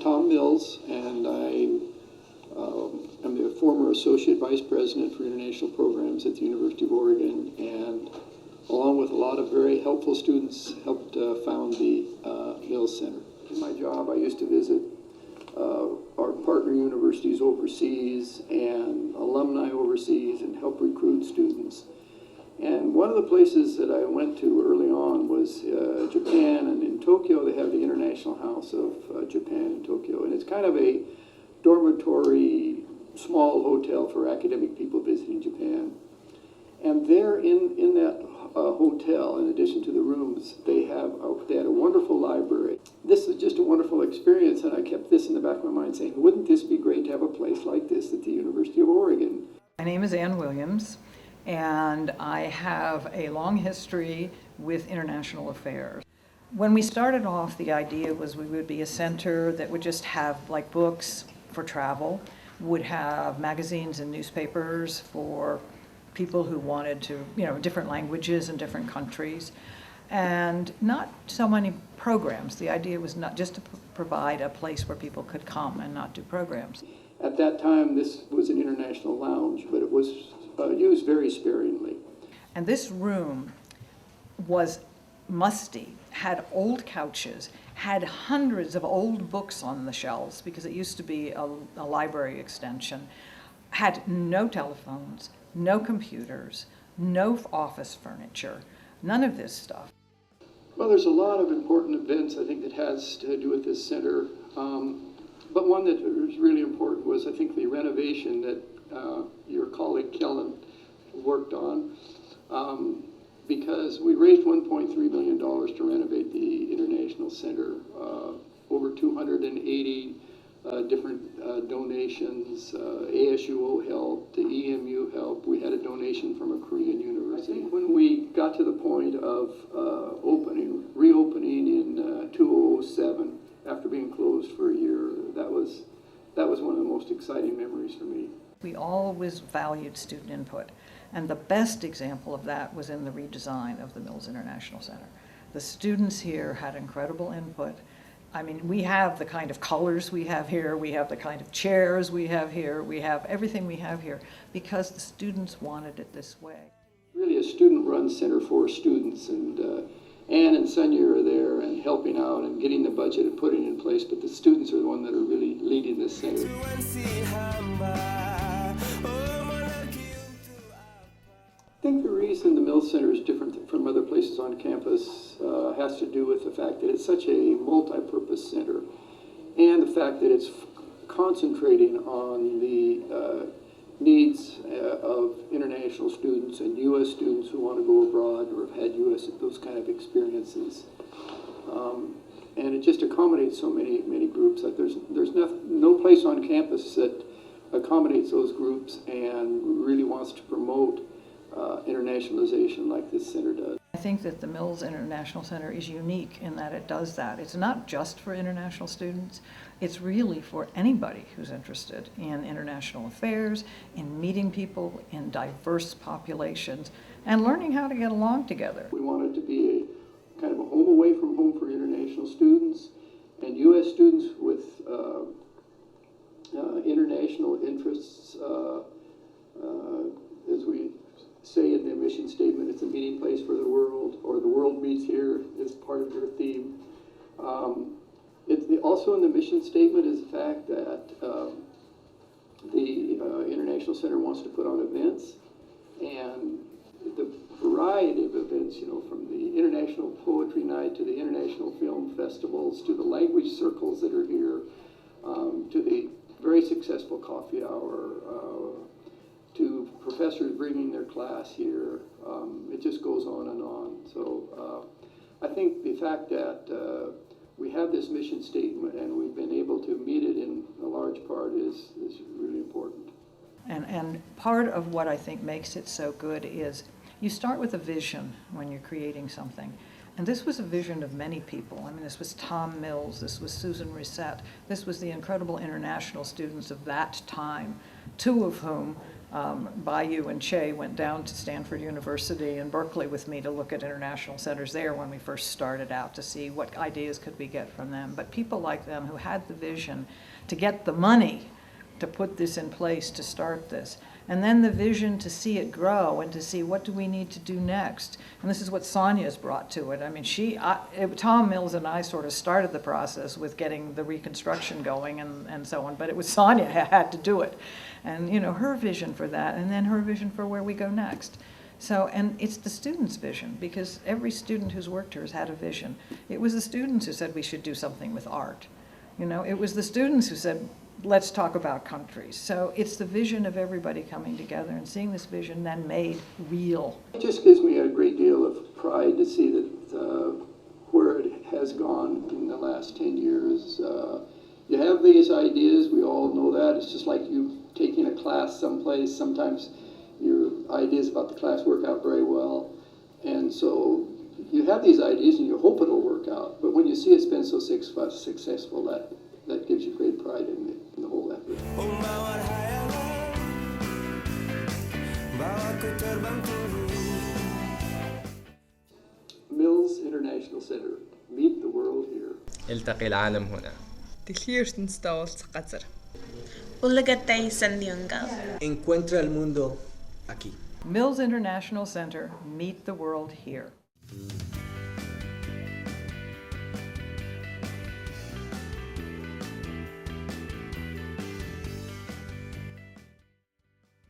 Tom Mills, and I am the former Associate Vice President for International Programs at the University of Oregon, and along with a lot of very helpful students, helped found the Mills Center. In my job, I used to visit our partner universities overseas and alumni overseas and help recruit students. And one of the places that I went to early on was Japan, and in Tokyo they have the International House of Japan in Tokyo, and it's kind of a dormitory, small hotel for academic people visiting Japan. And there in that hotel, in addition to the rooms, they had a wonderful library. This is just a wonderful experience, and I kept this in the back of my mind saying, wouldn't this be great to have a place like this at the University of Oregon? My name is Ann Williams, and I have a long history with international affairs. When we started off, the idea was we would be a center that would just have like books for travel, would have magazines and newspapers for people who wanted to, different languages in different countries, and not so many programs. The idea was not just to provide a place where people could come and not do programs. At that time, this was an international lounge, but it was used very sparingly. And this room was musty, had old couches, had hundreds of old books on the shelves because it used to be a library extension, had no telephones, no computers, no office furniture, none of this stuff. Well, there's a lot of important events, I think, that has to do with this center. But one that was really important was, I think, the renovation that your colleague Kellen worked on, because we raised $1.3 million to renovate the International Center. Over 280 different donations. ASUO helped, the EMU helped. We had a donation from a Korean university. I think when we got to the point of reopening in 2007, after being closed for a year, that was one of the most exciting memories for me. We always valued student input, and the best example of that was in the redesign of the Mills International Center. The students here had incredible input. I mean, we have the kind of colors we have here, we have the kind of chairs we have here, we have everything we have here because the students wanted it this way. Really a student-run center for students, and Ann and Sonia are there and helping out and getting the budget and putting it in place, but the students are the ones that are really leading this center. I think the reason the Mills Center is different from other places on campus has to do with the fact that it's such a multi-purpose center, and the fact that it's concentrating on the needs of international students and U.S. students who want to go abroad or have had those kind of experiences. And it just accommodates so many groups. Like there's no place on campus that accommodates those groups and really wants to promote internationalization like this center does. I think that the Mills International Center is unique in that it does that. It's not just for international students, it's really for anybody who's interested in international affairs, in meeting people in diverse populations, and learning how to get along together. We want it to be a kind of a home away from home for international students and U.S. students with international interests. As we say in the mission statement, it's a meeting place for the world, or the world meets here is part of your theme. Also in the mission statement is the fact that the International Center wants to put on events, and the variety of events, from the International Poetry Night to the International Film Festivals to the language circles that are here, to the very successful coffee hour, to professors bringing their class here. It just goes on and on. So I think the fact that we have this mission statement and we've been able to meet it in a large part is really important. And part of what I think makes it so good is you start with a vision when you're creating something. And this was a vision of many people. I mean, this was Tom Mills, this was Susan Reset, this was the incredible international students of that time, two of whom Bayou and Che went down to Stanford University and Berkeley with me to look at international centers there when we first started out to see what ideas could we get from them. But people like them who had the vision to get the money to put this in place, to start this, and then the vision to see it grow and to see what do we need to do next. And this is what Sonia's brought to it. I mean, Tom Mills and I sort of started the process with getting the reconstruction going and so on, but it was Sonia who had to do it. And, you know, her vision for that, and then her vision for where we go next. So, and it's the students' vision, because every student who's worked here has had a vision. It was the students who said we should do something with art. You know, it was the students who said, let's talk about countries. So it's the vision of everybody coming together and seeing this vision then made real. It just gives me a great deal of pride to see that where it has gone in the last 10 years. You have these ideas, we all know that. It's just like you taking a class someplace. Sometimes your ideas about the class work out very well. And so you have these ideas and you hope it'll work out. But when you see it's been so successful, that gives you great pride in the whole effort. Mills International Center. Meet the world here. التقي العالم هنا. Дэлхийн ертөнцтэй уулзах газар. Ulagatay Sandiungal. Encuentra el mundo aquí. Mills International Center, meet the world here.